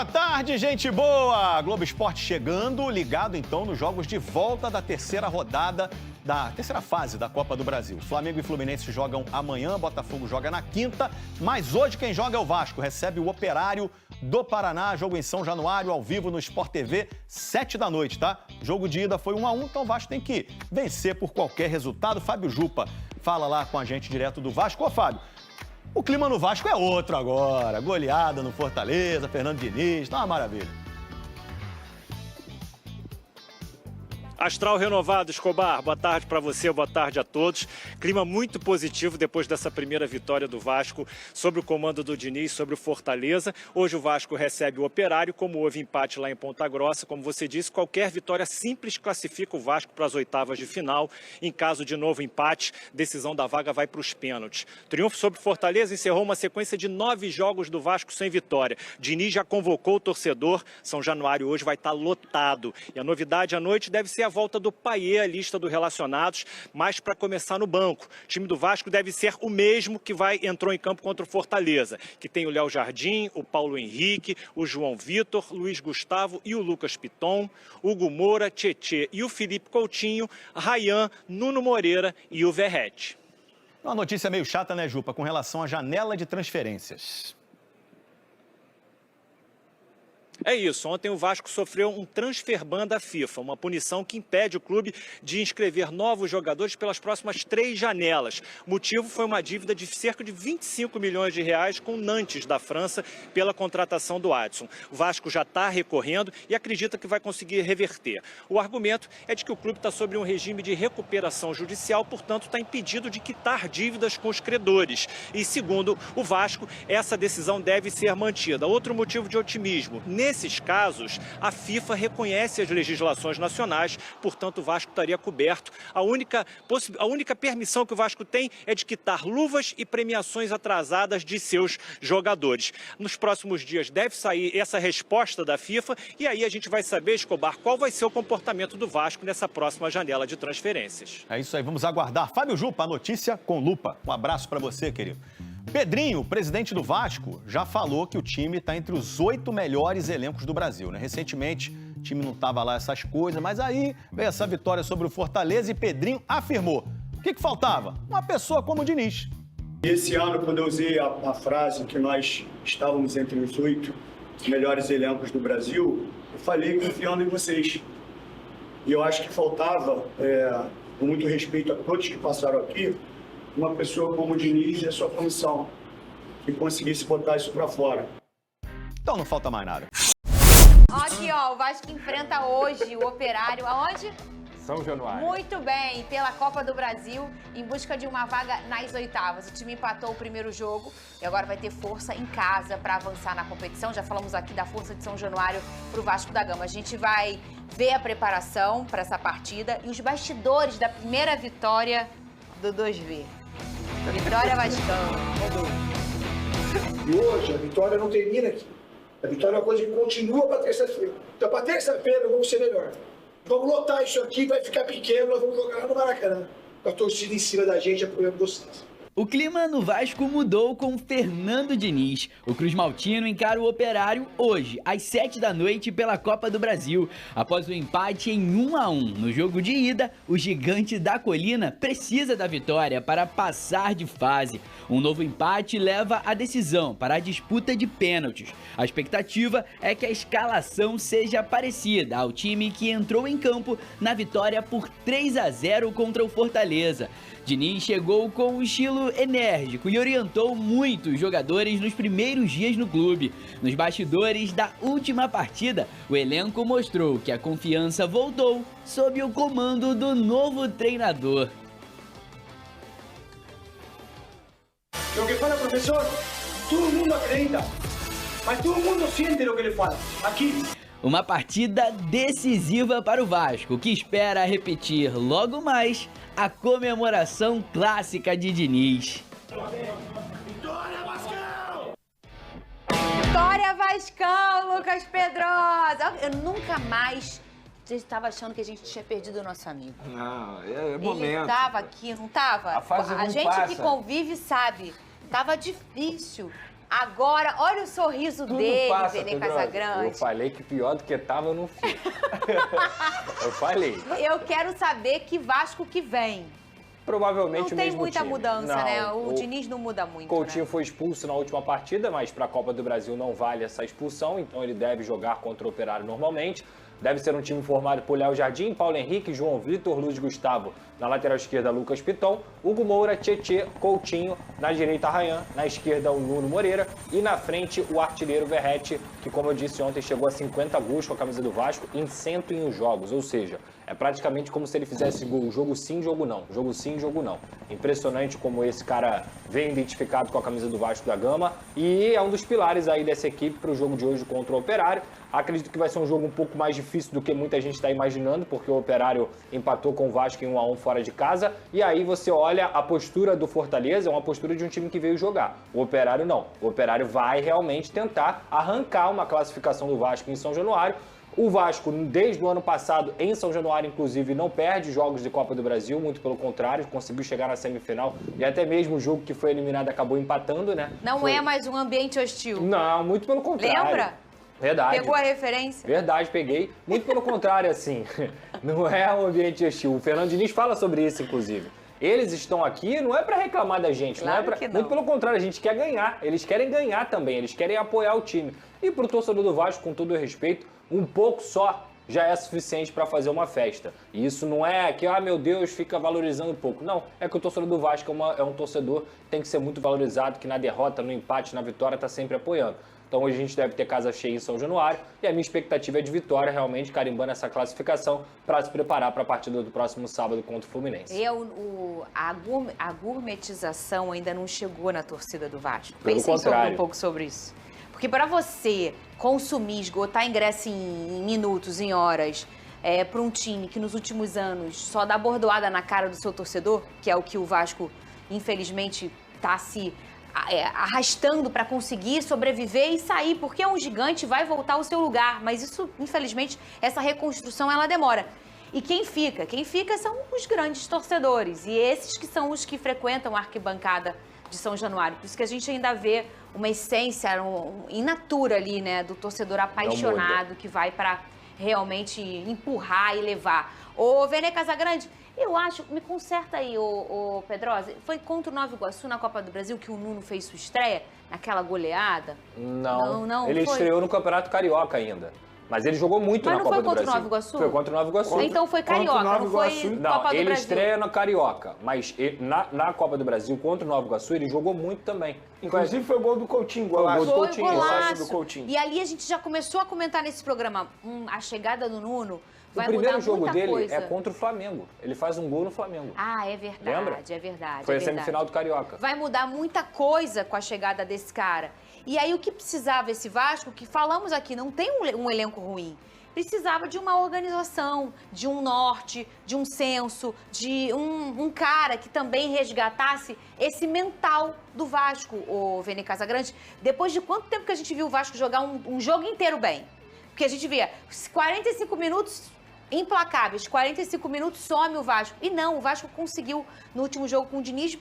Boa tarde, gente boa! Globo Esporte chegando, ligado então nos jogos de volta da terceira rodada, da terceira fase da Copa do Brasil. Flamengo e Fluminense jogam amanhã, Botafogo joga na quinta, mas hoje quem joga é o Vasco, recebe o Operário do Paraná, jogo em São Januário, ao vivo no Sport TV, 7 da noite, tá? Jogo de ida foi 1-1, então o Vasco tem que vencer por qualquer resultado. Fábio Jupa fala lá com a gente direto do Vasco. Ô, Fábio, o clima no Vasco é outro agora. Goleada no Fortaleza, Fernando Diniz, tá uma maravilha. Astral renovado, Escobar. Boa tarde para você, boa tarde a todos. Clima muito positivo depois dessa primeira vitória do Vasco sobre o comando do Diniz, sobre o Fortaleza. Hoje o Vasco recebe o Operário, como houve empate lá em Ponta Grossa. Como você disse, qualquer vitória simples classifica o Vasco para as oitavas de final. Em caso de novo empate, decisão da vaga vai para os pênaltis. Triunfo sobre o Fortaleza encerrou uma sequência de 9 jogos do Vasco sem vitória. Diniz já convocou o torcedor. São Januário hoje vai estar lotado. E a novidade à noite deve ser a volta do Paiê, a lista dos relacionados, mas para começar no banco. O time do Vasco deve ser o mesmo que entrou em campo contra o Fortaleza, que tem o Léo Jardim, o Paulo Henrique, o João Vitor, Luiz Gustavo e o Lucas Piton, Hugo Moura, Tietê e o Felipe Coutinho, Rayan, Nuno Moreira e o Verrete. Uma notícia meio chata, né, Jupa, com relação à janela de transferências. É isso, ontem o Vasco sofreu um transfer ban da FIFA, uma punição que impede o clube de inscrever novos jogadores pelas próximas 3 janelas. O motivo foi uma dívida de cerca de 25 milhões de reais com o Nantes da França pela contratação do Adson. O Vasco já está recorrendo e acredita que vai conseguir reverter. O argumento é de que o clube está sob um regime de recuperação judicial, portanto está impedido de quitar dívidas com os credores. E segundo o Vasco, essa decisão deve ser mantida. Outro motivo de otimismo: nesses casos, a FIFA reconhece as legislações nacionais, portanto o Vasco estaria coberto. A única permissão que o Vasco tem é de quitar luvas e premiações atrasadas de seus jogadores. Nos próximos dias deve sair essa resposta da FIFA e aí a gente vai saber, Escobar, qual vai ser o comportamento do Vasco nessa próxima janela de transferências. É isso aí, vamos aguardar. Fábio Jupa, a notícia com lupa. Um abraço para você, querido. Pedrinho, presidente do Vasco, já falou que o time está entre os 8 melhores elencos do Brasil, né? Recentemente, o time não estava lá essas coisas, mas aí veio essa vitória sobre o Fortaleza e Pedrinho afirmou. O que faltava? Uma pessoa como o Diniz. Esse ano, quando eu usei a frase que nós estávamos entre os 8 melhores elencos do Brasil, eu falei confiando em vocês. E eu acho que faltava, com muito respeito a todos que passaram aqui, uma pessoa como o Diniz e a sua comissão, que conseguisse botar isso pra fora. Então não falta mais nada. Aqui, ó, o Vasco enfrenta hoje o Operário, aonde? São Januário. Muito bem, pela Copa do Brasil, em busca de uma vaga nas oitavas. O time empatou o primeiro jogo e agora vai ter força em casa para avançar na competição. Já falamos aqui da força de São Januário pro Vasco da Gama. A gente vai ver a preparação para essa partida e os bastidores da primeira vitória do 2V. Vitória Vascão. E hoje a vitória não termina aqui. A vitória é uma coisa que continua para terça-feira. Então, para terça-feira, vamos ser melhor. Vamos lotar isso aqui, vai ficar pequeno, nós vamos jogar no Maracanã. Com a torcida em cima da gente, apoiando vocês. O clima no Vasco mudou com Fernando Diniz. O Cruz Maltino encara o Operário hoje, às 7 da noite, pela Copa do Brasil. Após o empate em 1-1 no jogo de ida, o gigante da colina precisa da vitória para passar de fase. Um novo empate leva a decisão para a disputa de pênaltis. A expectativa é que a escalação seja parecida ao time que entrou em campo na vitória por 3-0 contra o Fortaleza. Diniz chegou com um estilo enérgico e orientou muitos jogadores nos primeiros dias no clube. Nos bastidores da última partida, o elenco mostrou que a confiança voltou sob o comando do novo treinador. O que fala, professor, todo mundo acredita, mas todo mundo sente o que ele fala. Aqui. Uma partida decisiva para o Vasco, que espera repetir logo mais a comemoração clássica de Diniz. Vitória Vascão! Vitória Vascão, Lucas Pedrosa! Eu nunca mais estava achando que a gente tinha perdido o nosso amigo. Não, é momento. Ele estava aqui, não estava? A fase A não gente passa. que convive sabe, estava difícil. Agora, olha o sorriso Tudo dele, passa, Vene Pedro. Casagrande. Eu falei que pior do que tava, eu não fiz. Eu falei. Eu quero saber que Vasco que vem. Provavelmente Não o tem mesmo muita time. mudança, Não, né? O Diniz não muda muito, Coutinho né? foi expulso na última partida, mas para a Copa do Brasil não vale essa expulsão, então ele deve jogar contra o Operário normalmente. Deve ser um time formado por Léo Jardim, Paulo Henrique, João Vitor, Luiz Gustavo. Na lateral esquerda, Lucas Piton, Hugo Moura, Tietê, Coutinho. Na direita, Arrayan. Na esquerda, o Nuno Moreira. E na frente, o artilheiro Verratti, que, como eu disse ontem, chegou a 50 gols com a camisa do Vasco em 101 jogos. Ou seja, é praticamente como se ele fizesse gol. Jogo sim, jogo não. Jogo sim, jogo não. Impressionante como esse cara vem identificado com a camisa do Vasco da Gama. E é um dos pilares aí dessa equipe para o jogo de hoje contra o Operário. Acredito que vai ser um jogo um pouco mais difícil do que muita gente está imaginando, porque o Operário empatou com o Vasco em 1-1 fora de casa. E aí você olha a postura do Fortaleza, é uma postura de um time que veio jogar. O Operário não. O Operário vai realmente tentar arrancar uma classificação do Vasco em São Januário. O Vasco, desde o ano passado, em São Januário, inclusive, não perde jogos de Copa do Brasil, muito pelo contrário, conseguiu chegar na semifinal e até mesmo o jogo que foi eliminado acabou empatando, né? Não é mais um ambiente hostil. Não, muito pelo contrário. Lembra? Verdade. Pegou a referência? Verdade, peguei. Muito pelo contrário, assim, não é um ambiente hostil. O Fernando Diniz fala sobre isso, inclusive. Eles estão aqui não é para reclamar da gente, Claro não é pra... que não. Muito pelo contrário, a gente quer ganhar. Eles querem ganhar também, eles querem apoiar o time. E pro torcedor do Vasco, com todo o respeito, um pouco só já é suficiente para fazer uma festa. E isso não é que, meu Deus, fica valorizando um pouco. Não, é que o torcedor do Vasco é um torcedor que tem que ser muito valorizado, que na derrota, no empate, na vitória, está sempre apoiando. Então hoje a gente deve ter casa cheia em São Januário e a minha expectativa é de vitória, realmente carimbando essa classificação para se preparar para a partida do próximo sábado contra o Fluminense. E a gourmetização ainda não chegou na torcida do Vasco. Pelo Pensem contrário. um pouco sobre isso. Porque para você consumir, esgotar ingresso em minutos, em horas, para um time que nos últimos anos só dá bordoada na cara do seu torcedor, que é o que o Vasco, infelizmente, está se arrastando para conseguir sobreviver e sair, porque é um gigante, vai voltar ao seu lugar. Mas isso, infelizmente, essa reconstrução, ela demora. E quem fica? Quem fica são os grandes torcedores. E esses que são os que frequentam a arquibancada de São Januário. Por isso que a gente ainda vê uma essência in natura ali, né? Do torcedor apaixonado que vai para realmente empurrar e levar. Ô, Vene Casagrande, eu acho, me conserta aí, ô Pedrosa, foi contra o Nova Iguaçu na Copa do Brasil que o Nuno fez sua estreia? Naquela goleada? Não, ele foi. estreou no Campeonato Carioca ainda. Mas ele jogou muito Mas na não Copa foi do contra o Brasil. Nova Iguaçu? Foi contra o Nova Iguaçu. Então foi Contra o Carioca, Nova não foi Iguaçu. Não, Copa do ele Brasil. estreia na Carioca, mas na Copa do Brasil contra o Nova Iguaçu ele jogou muito também. Inclusive foi o gol do Coutinho, golaço. Foi o gol do Foi Coutinho, golaço. do Coutinho. E ali a gente já começou a comentar nesse programa, a chegada do Nuno O vai mudar primeiro jogo muita dele coisa. é contra o Flamengo. Ele faz um gol no Flamengo. Ah, é verdade, Lembra? é verdade. Foi é a verdade. semifinal do Carioca. Vai mudar muita coisa com a chegada desse cara. E aí o que precisava esse Vasco, que falamos aqui, não tem um elenco ruim. Precisava de uma organização, de um norte, de um senso, de um cara que também resgatasse esse mental do Vasco, o Vene Casagrande. Depois de quanto tempo que a gente viu o Vasco jogar um jogo inteiro bem? Porque a gente via 45 minutos implacáveis, 45 minutos some o Vasco. E não, o Vasco conseguiu, no último jogo com o Diniz,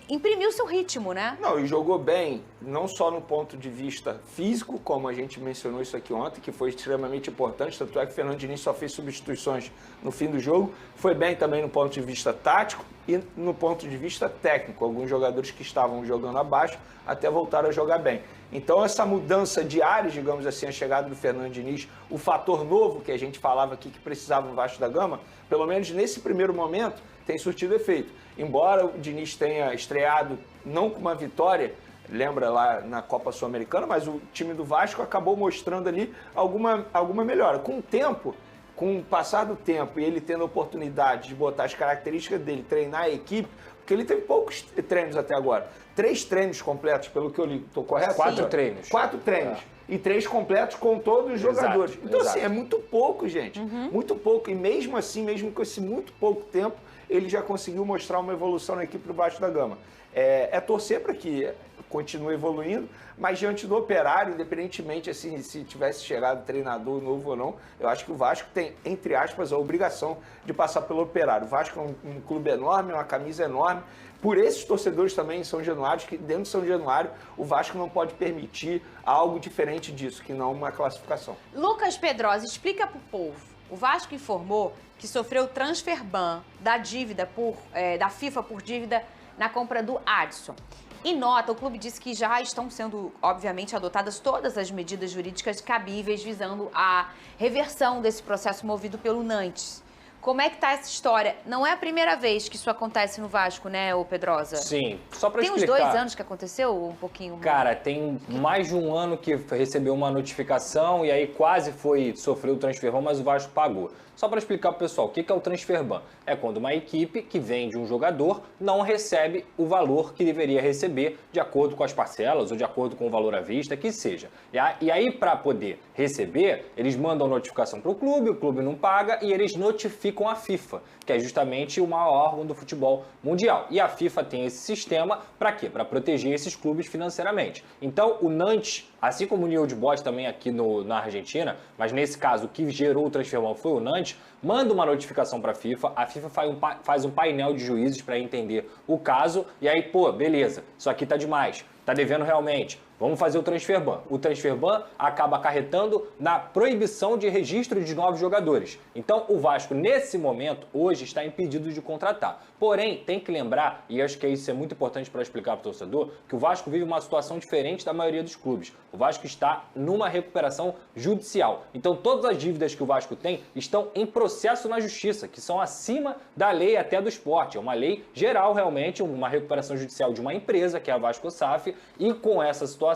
imprimir o seu ritmo, né? Não, e jogou bem, não só no ponto de vista físico, como a gente mencionou isso aqui ontem, que foi extremamente importante, tanto é que o Fernando Diniz só fez substituições no fim do jogo, foi bem também no ponto de vista tático e no ponto de vista técnico. Alguns jogadores que estavam jogando abaixo até voltaram a jogar bem. Então essa mudança de ares, digamos assim, a chegada do Fernando Diniz, o fator novo que a gente falava aqui que precisava o Vasco da Gama, pelo menos nesse primeiro momento, tem surtido efeito. Embora o Diniz tenha estreado não com uma vitória, lembra lá na Copa Sul-Americana, mas o time do Vasco acabou mostrando ali alguma melhora. Com o tempo, com o passar do tempo e ele tendo a oportunidade de botar as características dele, treinar a equipe, porque ele teve poucos treinos até agora. 3 treinos completos, pelo que eu li, estou correto? 4 treinos. 4 treinos. E 3 completos com todos os jogadores. Então, exato. assim, é muito pouco, gente. Muito pouco. E mesmo assim, mesmo com esse muito pouco tempo, ele já conseguiu mostrar uma evolução na equipe do Vasco da Gama. É torcer para que continua evoluindo, mas diante do Operário, independentemente assim, se tivesse chegado treinador novo ou não, eu acho que o Vasco tem, entre aspas, a obrigação de passar pelo Operário. O Vasco é um clube enorme, uma camisa enorme. Por esses torcedores também em São Januário, que dentro de São Januário o Vasco não pode permitir algo diferente disso, que não uma classificação. Lucas Pedrosa, explica para o povo. O Vasco informou que sofreu transfer ban da dívida da FIFA por dívida na compra do Adson. Em nota, o clube disse que já estão sendo, obviamente, adotadas todas as medidas jurídicas cabíveis visando a reversão desse processo movido pelo Nantes. Como é que tá essa história? Não é a primeira vez que isso acontece no Vasco, né, ô Pedrosa? Sim, só para explicar. Tem uns 2 anos que aconteceu, um pouquinho mais? Cara, tem mais de um ano que recebeu uma notificação e aí quase sofreu o transfer ban, mas o Vasco pagou. Só para explicar para o pessoal, o que é o transfer ban? É quando uma equipe que vende um jogador não recebe o valor que deveria receber de acordo com as parcelas ou de acordo com o valor à vista, que seja. E aí, para poder receber, eles mandam notificação para o clube não paga e eles notificam a FIFA, que é justamente o maior órgão do futebol mundial. E a FIFA tem esse sistema para quê? Para proteger esses clubes financeiramente. Então, o Nantes, assim como o New Old Boys também aqui na Argentina, mas nesse caso o que gerou o transfer ban foi o Nantes, manda uma notificação para a FIFA faz um painel de juízes para entender o caso, e aí, pô, beleza, isso aqui tá demais, tá devendo realmente. Vamos fazer o transfer ban. O transfer ban acaba acarretando na proibição de registro de novos jogadores. Então, o Vasco, nesse momento, hoje, está impedido de contratar. Porém, tem que lembrar, e acho que isso é muito importante para explicar para o torcedor, que o Vasco vive uma situação diferente da maioria dos clubes. O Vasco está numa recuperação judicial. Então, todas as dívidas que o Vasco tem estão em processo na justiça, que são acima da lei até do esporte. É uma lei geral, realmente, uma recuperação judicial de uma empresa, que é a Vasco SAF, e com essa situação,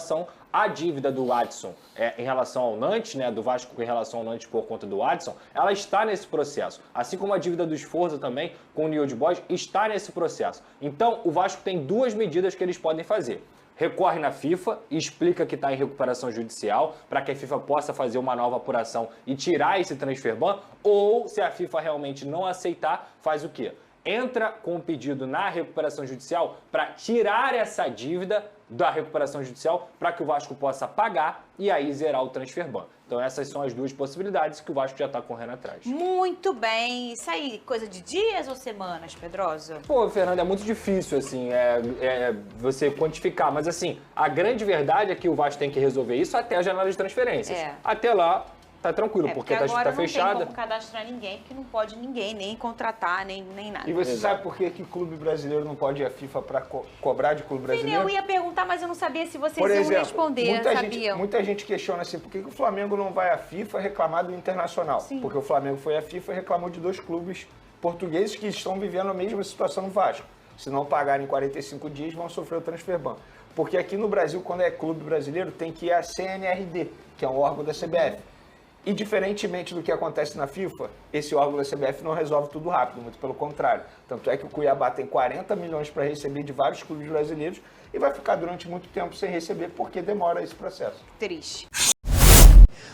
a dívida do Adson em relação ao Nantes, né, do Vasco em relação ao Nantes por conta do Adson, ela está nesse processo. Assim como a dívida do Sforza também com o New Old Boys está nesse processo. Então, o Vasco tem 2 medidas que eles podem fazer. Recorre na FIFA e explica que está em recuperação judicial para que a FIFA possa fazer uma nova apuração e tirar esse transfer ban, ou se a FIFA realmente não aceitar, faz o quê? Entra com um pedido na recuperação judicial para tirar essa dívida da recuperação judicial para que o Vasco possa pagar e aí zerar o transfer ban. Então essas são as 2 possibilidades que o Vasco já está correndo atrás. Muito bem. Isso aí, coisa de dias ou semanas, Pedrosa? Pô, Fernando, é muito difícil, assim, você quantificar. Mas, assim, a grande verdade é que o Vasco tem que resolver isso até a janela de transferências. Até lá, tá tranquilo, porque tá fechada. Agora não tem como cadastrar ninguém, porque não pode ninguém nem contratar, nem nada. E você sabe por que clube brasileiro não pode ir à FIFA para cobrar de clube brasileiro? Eu ia perguntar, mas eu não sabia se vocês iam responder, sabiam? Muita gente questiona assim, por que o Flamengo não vai à FIFA reclamar do Internacional? Sim. Porque o Flamengo foi à FIFA e reclamou de 2 clubes portugueses que estão vivendo a mesma situação no Vasco. Se não pagarem 45 dias, vão sofrer o transfer ban. Porque aqui no Brasil, quando é clube brasileiro, tem que ir à CNRD, que é um órgão da CBF. E diferentemente do que acontece na FIFA, esse órgão da CBF não resolve tudo rápido, muito pelo contrário. Tanto é que o Cuiabá tem 40 milhões para receber de vários clubes brasileiros e vai ficar durante muito tempo sem receber porque demora esse processo. Triste.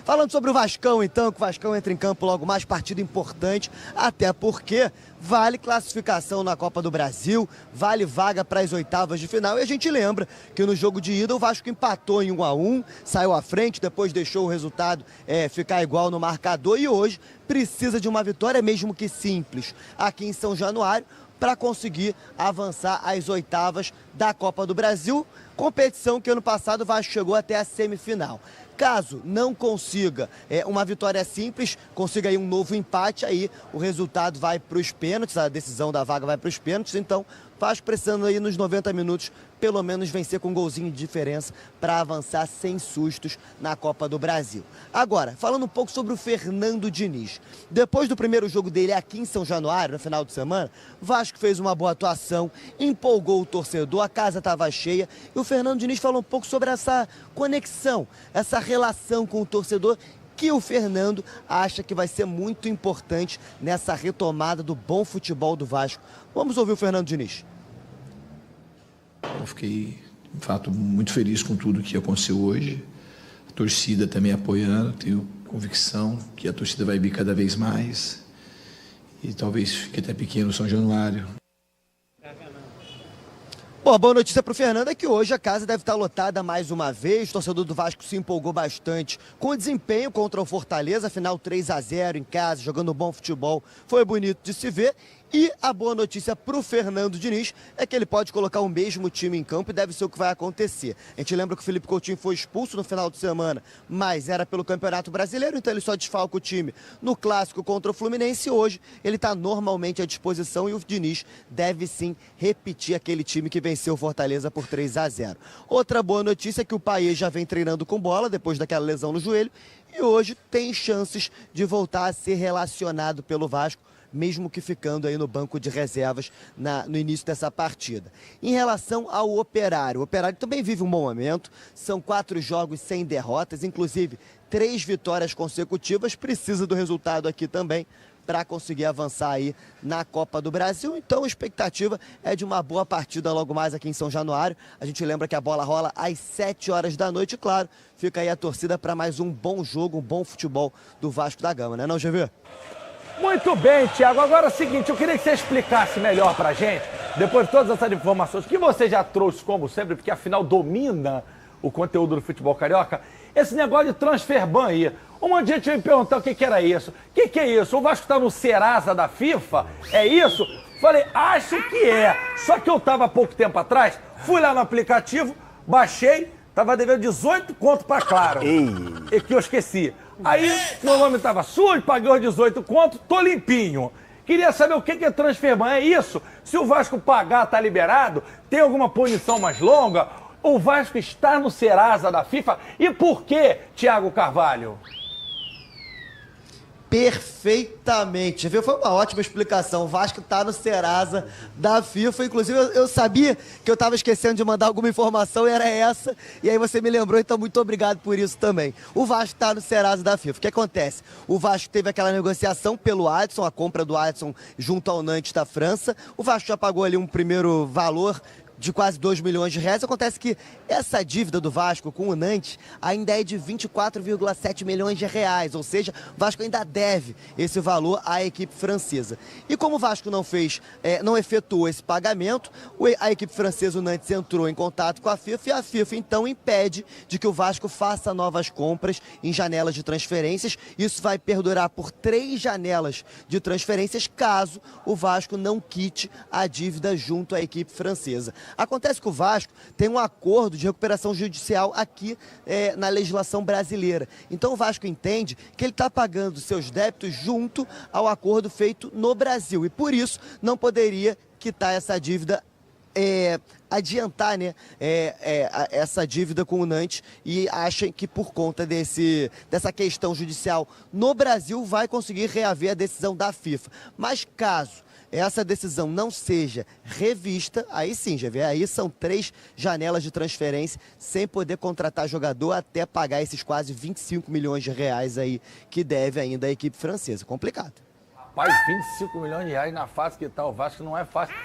Falando sobre o Vascão, então, que o Vascão entra em campo logo mais, partido importante, até porque vale classificação na Copa do Brasil, vale vaga para as oitavas de final. E a gente lembra que no jogo de ida o Vasco empatou em 1-1, saiu à frente, depois deixou o resultado ficar igual no marcador e hoje precisa de uma vitória, mesmo que simples, aqui em São Januário, para conseguir avançar às oitavas da Copa do Brasil, competição que ano passado o Vasco chegou até a semifinal. Caso não consiga uma vitória simples, consiga aí um novo empate, aí o resultado vai para os pênaltis, a decisão da vaga vai para os pênaltis, então Vasco precisando aí nos 90 minutos pelo menos vencer com um golzinho de diferença para avançar sem sustos na Copa do Brasil. Agora, falando um pouco sobre o Fernando Diniz. Depois do primeiro jogo dele aqui em São Januário, no final de semana, o Vasco fez uma boa atuação, empolgou o torcedor, a casa estava cheia e o Fernando Diniz falou um pouco sobre essa conexão, essa relação com o torcedor que o Fernando acha que vai ser muito importante nessa retomada do bom futebol do Vasco. Vamos ouvir o Fernando Diniz. Eu fiquei, de fato, muito feliz com tudo que aconteceu hoje. A torcida também apoiando, tenho convicção que a torcida vai vir cada vez mais. E talvez fique até pequeno São Januário. Bom, a boa notícia para o Fernando é que hoje a casa deve estar lotada mais uma vez. O torcedor do Vasco se empolgou bastante com o desempenho contra o Fortaleza, afinal 3-0 em casa, jogando bom futebol, foi bonito de se ver. E a boa notícia para o Fernando Diniz é que ele pode colocar o mesmo time em campo e deve ser o que vai acontecer. A gente lembra que o Felipe Coutinho foi expulso no final de semana, mas era pelo Campeonato Brasileiro, então ele só desfalca o time no Clássico contra o Fluminense. E hoje ele está normalmente à disposição e o Diniz deve sim repetir aquele time que venceu o Fortaleza por 3-0. Outra boa notícia é que o Payet já vem treinando com bola depois daquela lesão no joelho e hoje tem chances de voltar a ser relacionado pelo Vasco, mesmo que ficando aí no banco de reservas no início dessa partida. Em relação ao Operário, o Operário também vive um bom momento, são 4 jogos sem derrotas, inclusive 3 vitórias consecutivas, precisa do resultado aqui também para conseguir avançar aí na Copa do Brasil. Então a expectativa é de uma boa partida logo mais aqui em São Januário. A gente lembra que a bola rola às 7 horas da noite, claro, fica aí a torcida para mais um bom jogo, um bom futebol do Vasco da Gama, né não, GV? Muito bem, Thiago. Agora é o seguinte, eu queria que você explicasse melhor pra gente, depois de todas essas informações que você já trouxe, como sempre, porque afinal domina o conteúdo do futebol carioca, esse negócio de transfer ban aí. Um monte de gente veio me perguntar o que era isso. O que é isso? O Vasco tá no Serasa da FIFA? É isso? Falei, acho que é. Só que eu tava há pouco tempo atrás, fui lá no aplicativo, baixei, tava devendo 18 conto pra Claro. E que eu esqueci. Aí, meu nome estava sujo, paguei os 18 contos, tô limpinho. Queria saber o que é transfer ban, é isso? Se o Vasco pagar, tá liberado? Tem alguma punição mais longa? O Vasco está no Serasa da FIFA? E por quê, Thiago Carvalho? Perfeitamente, viu? Foi uma ótima explicação. O Vasco tá no Serasa da FIFA. Inclusive, eu sabia que eu tava esquecendo de mandar alguma informação e era essa. E aí você me lembrou, então muito obrigado por isso também. O Vasco tá no Serasa da FIFA. O que acontece? O Vasco teve aquela negociação pelo Adson, a compra do Adson junto ao Nantes da França. O Vasco já pagou ali um primeiro valor de quase 2 milhões de reais. Acontece que essa dívida do Vasco com o Nantes ainda é de 24,7 milhões de reais, ou seja, o Vasco ainda deve esse valor à equipe francesa. E como o Vasco não efetuou esse pagamento, a equipe francesa, o Nantes, entrou em contato com a FIFA e a FIFA então impede de que o Vasco faça novas compras em janelas de transferências. Isso vai perdurar por 3 janelas de transferências caso o Vasco não quite a dívida junto à equipe francesa. Acontece que o Vasco tem um acordo de recuperação judicial aqui na legislação brasileira. Então o Vasco entende que ele está pagando seus débitos junto ao acordo feito no Brasil e por isso não poderia quitar essa dívida, adiantar, né, essa dívida com o Nantes, e acham que por conta dessa questão judicial no Brasil vai conseguir reaver a decisão da FIFA. Mas caso essa decisão não seja revista, aí sim, já vê, aí são 3 janelas de transferência sem poder contratar jogador até pagar esses quase 25 milhões de reais aí que deve ainda a equipe francesa. Complicado. Rapaz, 25 milhões de reais na fase que tá o Vasco não é fácil.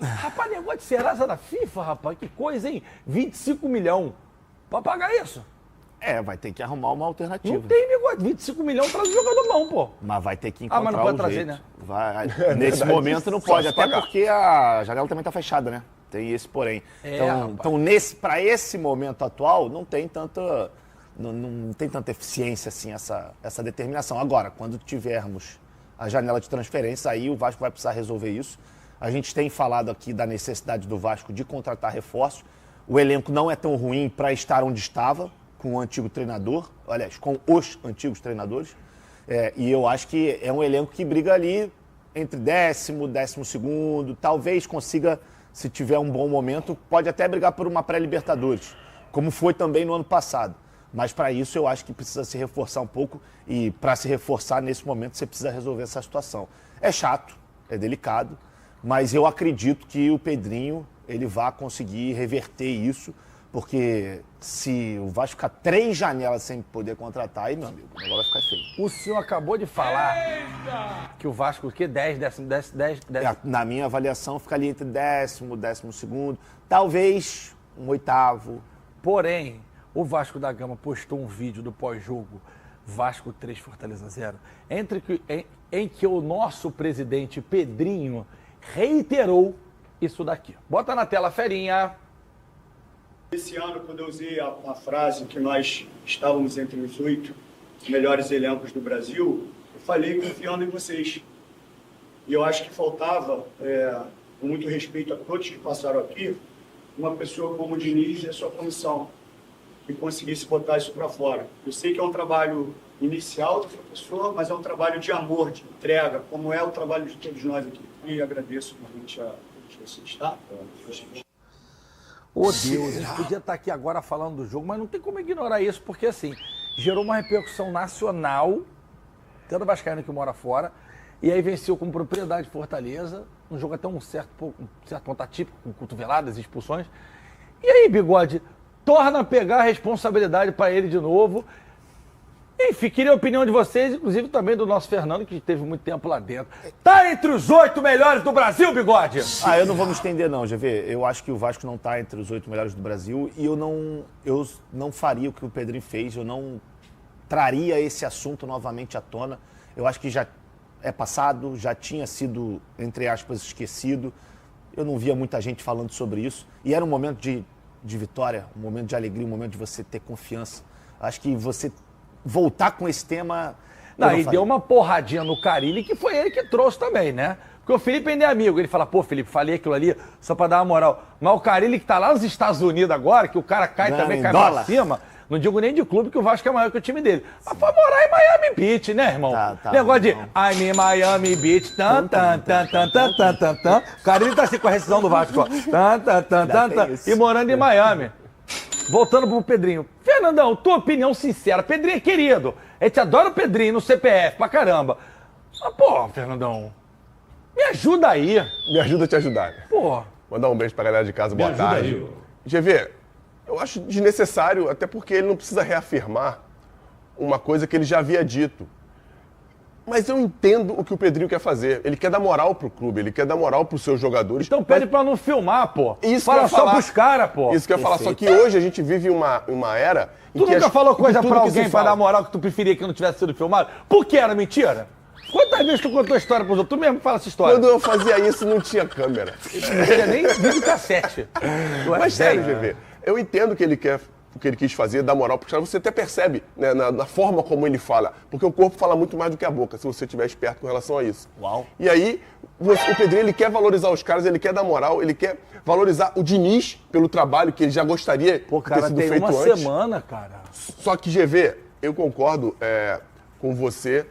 Rapaz, negócio de Serasa da FIFA, rapaz, que coisa, hein? 25 milhões pra pagar isso? Vai ter que arrumar uma alternativa. Não tem negócio, 25 milhões traz o jogador não, pô. Mas vai ter que encontrar mas não pode trazer, jeito. Né? Vai. Nesse momento não pode, até porque a janela também tá fechada, né? Tem esse porém. Então para esse momento atual, não tem tanta eficiência assim essa determinação. Agora, quando tivermos a janela de transferência, aí o Vasco vai precisar resolver isso. A gente tem falado aqui da necessidade do Vasco de contratar reforços. O elenco não é tão ruim para estar onde estava, com o antigo treinador, aliás, com os antigos treinadores. E eu acho que é um elenco que briga ali entre 10º, 12º, talvez consiga, se tiver um bom momento, pode até brigar por uma pré-Libertadores, como foi também no ano passado. Mas para isso eu acho que precisa se reforçar um pouco e para se reforçar nesse momento você precisa resolver essa situação. É chato, é delicado, mas eu acredito que o Pedrinho ele vai conseguir reverter isso, porque se o Vasco ficar 3 janelas sem poder contratar, aí, meu amigo, o negócio vai ficar feio. O senhor acabou de falar que o Vasco, o quê? 10. Na minha avaliação, fica ali entre 10º, 12º, talvez um 8º. Porém, o Vasco da Gama postou um vídeo do pós-jogo, Vasco 3, Fortaleza 0, em que o nosso presidente Pedrinho reiterou isso daqui. Bota na tela, Ferinha. Esse ano, quando eu usei a frase que nós estávamos entre os 8 melhores elencos do Brasil, eu falei confiando em vocês. E eu acho que faltava, com muito respeito a todos que passaram aqui, uma pessoa como o Diniz e a sua comissão, que conseguisse botar isso para fora. Eu sei que é um trabalho inicial dessa pessoa, mas é um trabalho de amor, de entrega, como é o trabalho de todos nós aqui. E agradeço realmente a vocês, tá? Ô Deus, a gente podia estar aqui agora falando do jogo, mas não tem como ignorar isso, porque assim, gerou uma repercussão nacional, tendo o vascaíno que mora fora, e aí venceu com propriedade Fortaleza, um jogo até um certo ponto atípico, com cotoveladas e expulsões. E aí, Bigode, torna a pegar a responsabilidade para ele de novo. Enfim, queria a opinião de vocês, inclusive também do nosso Fernando, que esteve muito tempo lá dentro. Tá entre os 8 melhores do Brasil, Bigode? Eu não vou me estender não, GV. Eu acho que o Vasco não tá entre os 8 melhores do Brasil e eu não faria o que o Pedrinho fez, eu não traria esse assunto novamente à tona. Eu acho que já é passado, já tinha sido, entre aspas, esquecido. Eu não via muita gente falando sobre isso. E era um momento de vitória, um momento de alegria, um momento de você ter confiança. Acho que você voltar com esse tema... Não, e deu uma porradinha no Carille, que foi ele que trouxe também, né? Porque o Felipe ainda é amigo. Ele fala, pô, Felipe, falei aquilo ali só pra dar uma moral. Mas o Carille que tá lá nos Estados Unidos agora, que o cara cai também, cai pra cima... Não digo nem de clube, que o Vasco é maior que o time dele. Mas foi morar em Miami Beach, né, irmão? Negócio de I'm in Miami Beach, O Carille tá assim com a rescisão do Vasco, ó. E morando em Miami. Voltando pro Pedrinho. Fernandão, tua opinião sincera. Pedrinho é querido. A gente adora o Pedrinho no CPF pra caramba. Mas, pô, Fernandão, me ajuda aí. Me ajuda a te ajudar. Pô. Mandar um beijo pra galera de casa, boa tarde. GV, eu acho desnecessário, até porque ele não precisa reafirmar uma coisa que ele já havia dito. Mas eu entendo o que o Pedrinho quer fazer. Ele quer dar moral pro clube, ele quer dar moral pros seus jogadores. Então pede pra não filmar, pô. Isso fala só pros caras, pô. Isso que eu ia falar. Só que hoje a gente vive uma era... Tu nunca falou coisa pra alguém pra dar moral que tu preferia que não tivesse sido filmado? Por que era mentira? Quantas vezes tu contou a história pros outros? Tu mesmo fala essa história. Quando eu fazia isso, não tinha câmera. Não tinha nem videocassete. Mas sério, GV, eu entendo o que ele quer, o que ele quis fazer, dar moral pro cara. Você até percebe, né, na forma como ele fala. Porque o corpo fala muito mais do que a boca, se você estiver esperto com relação a isso. Uau. E aí, o Pedrinho, ele quer valorizar os caras, ele quer dar moral, ele quer valorizar o Diniz pelo trabalho que ele já gostaria de ter sido feito antes. Uma semana, cara. Só que, GV, eu concordo com você.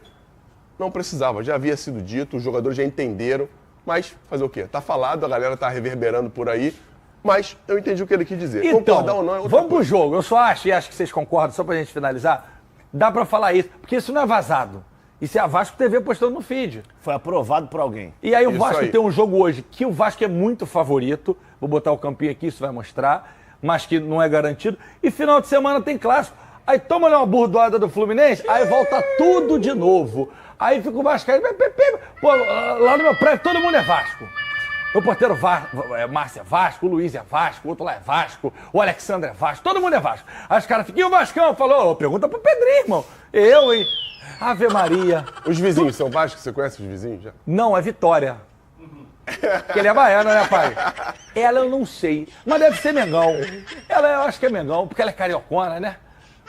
Não precisava, já havia sido dito, os jogadores já entenderam, mas fazer o quê? Tá falado, a galera tá reverberando por aí, mas eu entendi o que ele quis dizer. Então, concordar ou não é outra vamos coisa. Pro jogo. Eu só acho, e acho que vocês concordam, só pra gente finalizar, dá pra falar isso, porque isso não é vazado. Isso é a Vasco TV postando no feed. Foi aprovado por alguém. E aí o Vasco tem um jogo hoje que o Vasco é muito favorito, vou botar o campinho aqui, isso vai mostrar, mas que não é garantido, e final de semana tem clássico. Aí toma uma burdoada do Fluminense, aí volta tudo de novo. Aí fica o Vasco aí, pô, lá no meu prédio todo mundo é Vasco. O porteiro Márcio é Vasco, o Luiz é Vasco, o outro lá é Vasco, o Alexandre é Vasco, todo mundo é Vasco. Aí os caras ficam, e o Vascão? Falou, pergunta pro Pedrinho, irmão. Eu, hein? Ave Maria. Os vizinhos são Vasco? Você conhece os vizinhos já? Não, é Vitória. Porque ele é baiano, né, pai? Ela eu não sei, mas deve ser Mengão. Ela eu acho que é Mengão, porque ela é cariocona, né?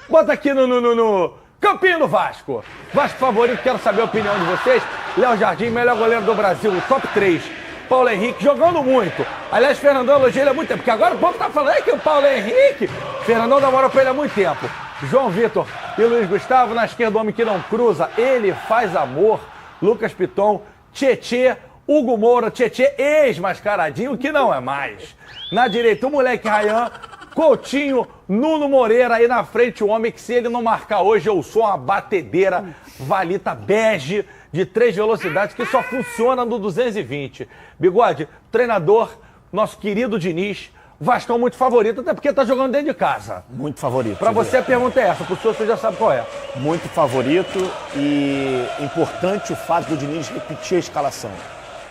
Bota aqui no Campinho do Vasco. Vasco favorito, quero saber a opinião de vocês. Léo Jardim, melhor goleiro do Brasil, top 3. Paulo Henrique, jogando muito. Aliás, Fernandão elogia ele há muito tempo, porque agora o povo tá falando que o Paulo Henrique... Fernandão dá moral pra ele há muito tempo. João Vitor e Luiz Gustavo, na esquerda o homem que não cruza, ele faz amor. Lucas Piton, Tietê, Hugo Moura, Tietê ex-mascaradinho, que não é mais. Na direita o moleque Rayan, Coutinho, Nuno Moreira, aí na frente o homem que se ele não marcar hoje eu sou uma batedeira valita bege de 3 velocidades que só funciona no 220. Bigode, treinador, nosso querido Diniz, Vascão muito favorito, até porque tá jogando dentro de casa. Muito favorito. Pra você a pergunta é essa, pro senhor você já sabe qual é. Muito favorito e importante o fato do Diniz repetir a escalação.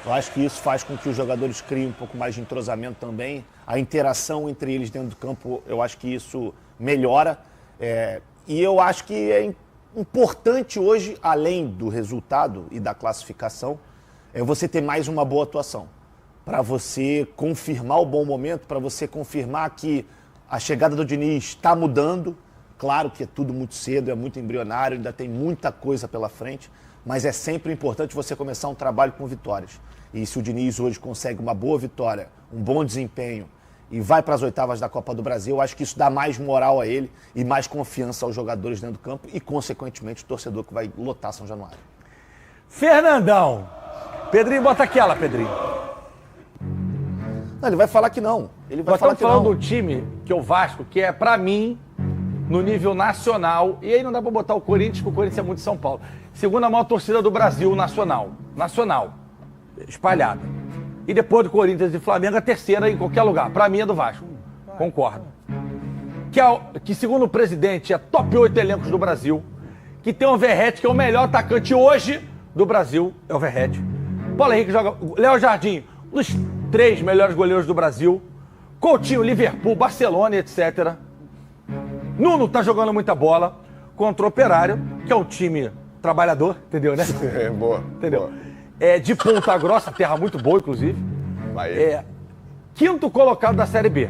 Eu acho que isso faz com que os jogadores criem um pouco mais de entrosamento também. A interação entre eles dentro do campo, eu acho que isso melhora. E eu acho que é importante hoje, além do resultado e da classificação, você ter mais uma boa atuação. para você confirmar o bom momento, para você confirmar que a chegada do Diniz está mudando. Claro que é tudo muito cedo, é muito embrionário, ainda tem muita coisa pela frente, mas é sempre importante você começar um trabalho com vitórias. E se o Diniz hoje consegue uma boa vitória, um bom desempenho e vai para as oitavas da Copa do Brasil, eu acho que isso dá mais moral a ele e mais confiança aos jogadores dentro do campo e, consequentemente, o torcedor que vai lotar São Januário. Fernandão. Pedrinho, bota aquela, Pedrinho. Não, ele vai falar que não. Ele vai Nós falar estamos que falando não. do time, que é o Vasco, que é, pra mim, no nível nacional, e aí não dá pra botar o Corinthians, porque o Corinthians é muito São Paulo. Segunda maior torcida do Brasil, nacional. Nacional. Espalhada. E depois do Corinthians e Flamengo, a terceira em qualquer lugar. Pra mim é do Vasco. Concordo. Que segundo o presidente, é top 8 elencos do Brasil. Que tem o Verratti, que é o melhor atacante hoje do Brasil, é o Verratti. Paulo Henrique joga... Léo Jardim, um dos 3 melhores goleiros do Brasil. Coutinho, Liverpool, Barcelona, etc. Nuno tá jogando muita bola contra o Operário, que é um time trabalhador, entendeu, né? É, boa. Entendeu? Boa. É de Ponta Grossa, terra muito boa, inclusive. Vai. 5º colocado da Série B.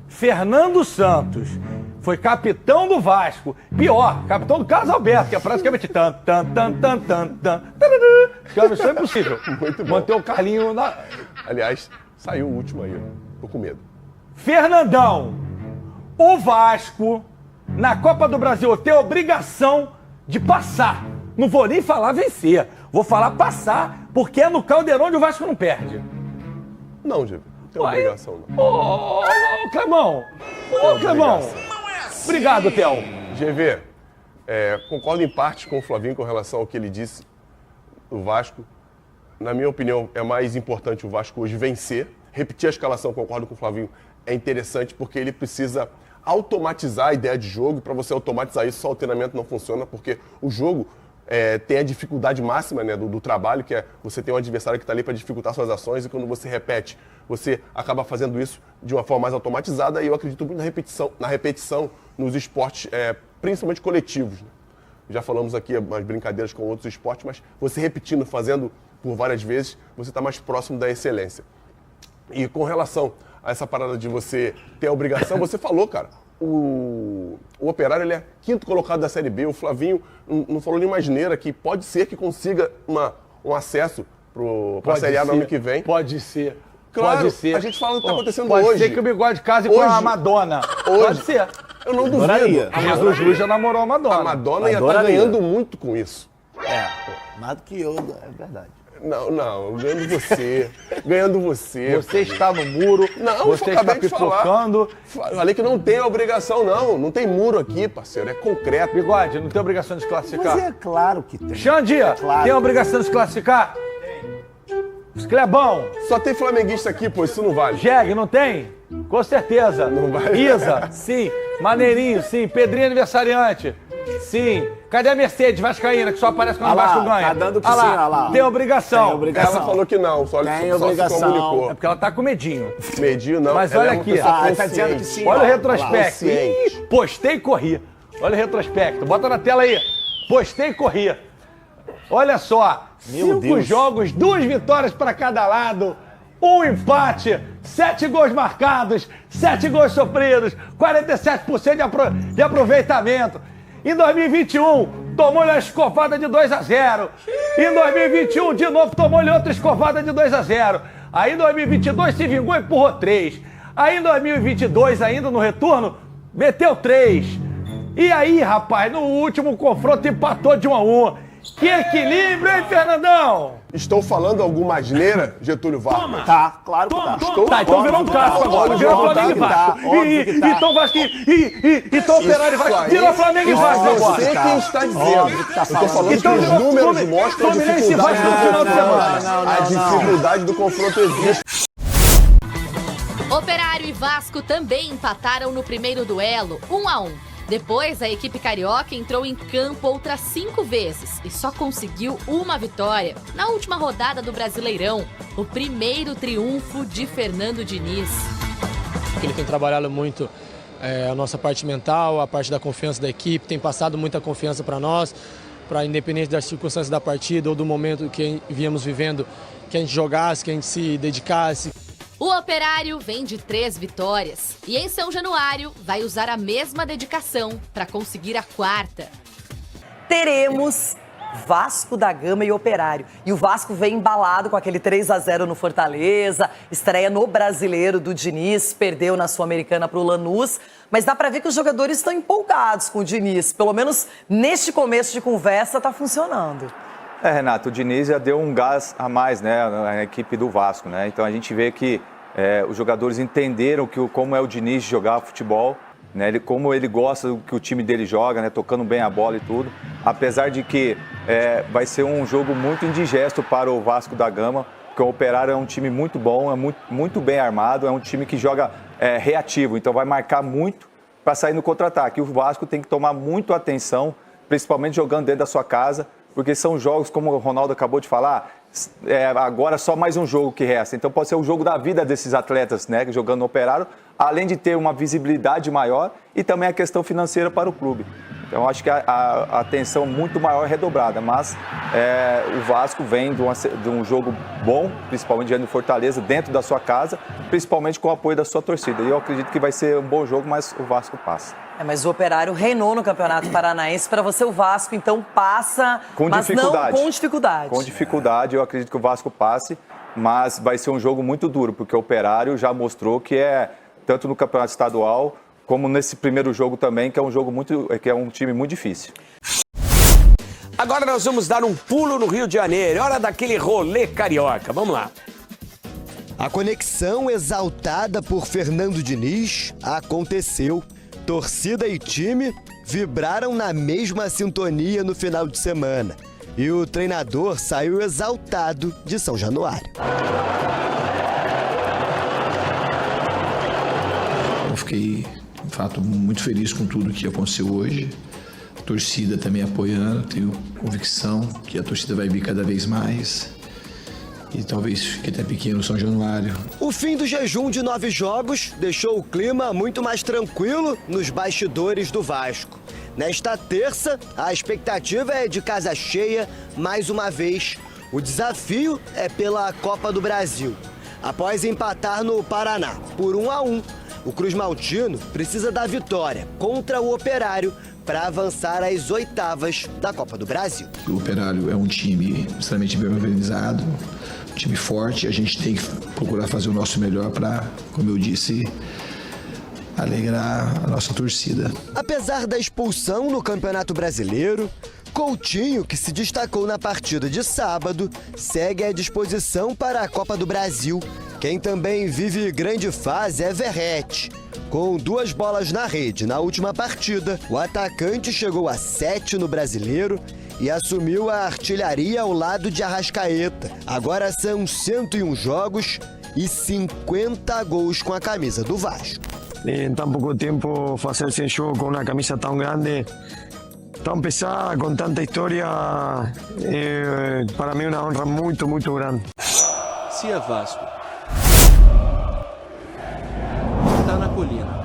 Fernando Santos foi capitão do Vasco. Pior, capitão do Carlos Alberto, que é praticamente que é uma missão impossível. Muito bom. Manter o Carlinho na... Aliás, saiu o último aí, ó. Tô com medo. Fernandão, o Vasco, na Copa do Brasil, tem obrigação de passar. Não vou nem falar vencer. Vou falar passar, porque é no Caldeirão onde o Vasco não perde. Não, Diego. Não tem obrigação, não. Ô, Clemão! Ô, Clemão! Obrigado, Theo. GV, concordo em parte com o Flavinho com relação ao que ele disse do Vasco. Na minha opinião, é mais importante o Vasco hoje vencer. Repetir a escalação, concordo com o Flavinho, é interessante porque ele precisa automatizar a ideia de jogo. Para você automatizar isso, só o treinamento não funciona, porque o jogo tem a dificuldade máxima, né, do trabalho, que é você tem um adversário que está ali para dificultar suas ações, e quando você repete, você acaba fazendo isso de uma forma mais automatizada, e eu acredito muito na repetição nos esportes, principalmente coletivos. Né? Já falamos aqui umas brincadeiras com outros esportes, mas você repetindo, fazendo por várias vezes, você está mais próximo da excelência. E com relação a essa parada de você ter a obrigação, você falou, cara, o Operário ele é 5º colocado da Série B, o Flavinho não falou nenhuma asneira, que pode ser que consiga um acesso para a Série A no ano que vem. Pode ser. Claro, pode ser. a gente fala do que está acontecendo pode hoje. Pode ser que o Bigode case com a Madonna. Pode ser. Eu não duvido. A Jesus Luz já namorou a Madonna. A Madonna ia estar ganhando muito com isso. Mais do que eu, é verdade. Não, ganhando você. Você está no muro, não, você está pipocando. Falei que não tem obrigação, não tem muro aqui, parceiro, é concreto. Bigode, não tem obrigação de se classificar? Mas é claro que tem. Xandia, tem obrigação de se classificar? Tem. Clebão. Só tem flamenguista aqui, pô, isso não vale. Jeg, não tem? Com certeza. Não vai. Isa, sim. Maneirinho, sim. Pedrinho aniversariante. Sim. Cadê a Mercedes Vascaína, que só aparece quando o Vasco ganha? Tá dando que sim, olha lá. Tem obrigação. Tem obrigação. Ela falou que não, só obrigação. se comunicou. É porque ela tá com medinho. Medinho não. Mas olha aqui. Tá dizendo que sim. Olha o retrospecto. Ih, postei e corri. Olha o retrospecto. Bota na tela aí. Postei e corri. Olha só. 5 jogos, 2 vitórias para cada lado. 1 empate, 7 gols marcados, 7 gols sofridos, 47% de aproveitamento. Em 2021, tomou-lhe uma escovada de 2-0. Em 2021, de novo, tomou-lhe outra escovada de 2-0. Aí em 2022, se vingou e empurrou 3. Aí em 2022, ainda no retorno, meteu 3. E aí, rapaz, no último confronto, empatou de 1-1. Que equilíbrio, hein, Fernandão? Estou falando alguma asneira, Getúlio Vargas? Tá, claro que tá. Tá, então virou um casco agora. Virou Flamengo e Vasco. Então Vasco então Operário e Vasco. Virou Flamengo e Vasco agora. Você quem está dizendo. Eu estou falando que os números mostram a dificuldade do confronto. A dificuldade do confronto existe. Operário e Vasco também empataram no primeiro duelo, 1-1. Depois, a equipe carioca entrou em campo outras 5 vezes e só conseguiu uma vitória na última rodada do Brasileirão, o primeiro triunfo de Fernando Diniz. Ele tem trabalhado muito a nossa parte mental, a parte da confiança da equipe, tem passado muita confiança para nós. para, independente das circunstâncias da partida ou do momento que viemos vivendo, que a gente jogasse, que a gente se dedicasse. O Operário vem de 3 vitórias e em São Januário vai usar a mesma dedicação para conseguir a 4ª. Teremos Vasco da Gama e Operário. E o Vasco vem embalado com aquele 3-0 no Fortaleza, estreia no Brasileiro do Diniz, perdeu na Sul-Americana para o Lanús, mas dá para ver que os jogadores estão empolgados com o Diniz. Pelo menos neste começo de conversa está funcionando. Renato, o Diniz já deu um gás a mais, né, na equipe do Vasco, né? Então a gente vê que os jogadores entenderam como é o Diniz jogar futebol, né? Como ele gosta do que o time dele joga, né? Tocando bem a bola e tudo. Apesar de que vai ser um jogo muito indigesto para o Vasco da Gama, porque o Operário é um time muito bom, é muito bem armado, é um time que joga reativo, então vai marcar muito para sair no contra-ataque. O Vasco tem que tomar muito atenção, principalmente jogando dentro da sua casa, porque são jogos, como o Ronaldo acabou de falar, agora só mais um jogo que resta. Então pode ser o jogo da vida desses atletas, né, jogando no Operário, além de ter uma visibilidade maior e também a questão financeira para o clube. Então acho que a atenção muito maior é redobrada, mas o Vasco vem de um jogo bom, principalmente diante do Fortaleza, dentro da sua casa, principalmente com o apoio da sua torcida. E eu acredito que vai ser um bom jogo, mas o Vasco passa. Mas o Operário reinou no Campeonato Paranaense. Para você, o Vasco, então, passa, mas não com dificuldade. Com dificuldade, eu acredito que o Vasco passe, mas vai ser um jogo muito duro, porque o Operário já mostrou que tanto no Campeonato Estadual, como nesse primeiro jogo também, que é um time muito difícil. Agora nós vamos dar um pulo no Rio de Janeiro. Hora daquele rolê carioca. Vamos lá. A conexão exaltada por Fernando Diniz aconteceu. Torcida e time vibraram na mesma sintonia no final de semana. E o treinador saiu exaltado de São Januário. Eu fiquei, de fato, muito feliz com tudo que aconteceu hoje. A torcida também apoiando, tenho convicção que a torcida vai vir cada vez mais. E talvez fique até pequeno o São Januário. O fim do jejum de 9 jogos deixou o clima muito mais tranquilo nos bastidores do Vasco. Nesta terça, a expectativa é de casa cheia mais uma vez. O desafio é pela Copa do Brasil. Após empatar no Paraná por 1-1, o Cruz Maltino precisa da vitória contra o Operário para avançar às 8ª da Copa do Brasil. O Operário é um time extremamente bem organizado, um time forte. A gente tem que procurar fazer o nosso melhor para, como eu disse, alegrar a nossa torcida. Apesar da expulsão no Campeonato Brasileiro, Coutinho, que se destacou na partida de sábado, segue à disposição para a Copa do Brasil. Quem também vive grande fase é Verratti. Com 2 bolas na rede na última partida, o atacante chegou a 7 no Brasileiro e assumiu a artilharia ao lado de Arrascaeta. Agora são 101 jogos e 50 gols com a camisa do Vasco. Em tão pouco tempo, fazer 100 jogos com uma camisa tão grande, tão pesada, com tanta história, para mim é uma honra muito, muito grande. Se é Vasco, está na colina.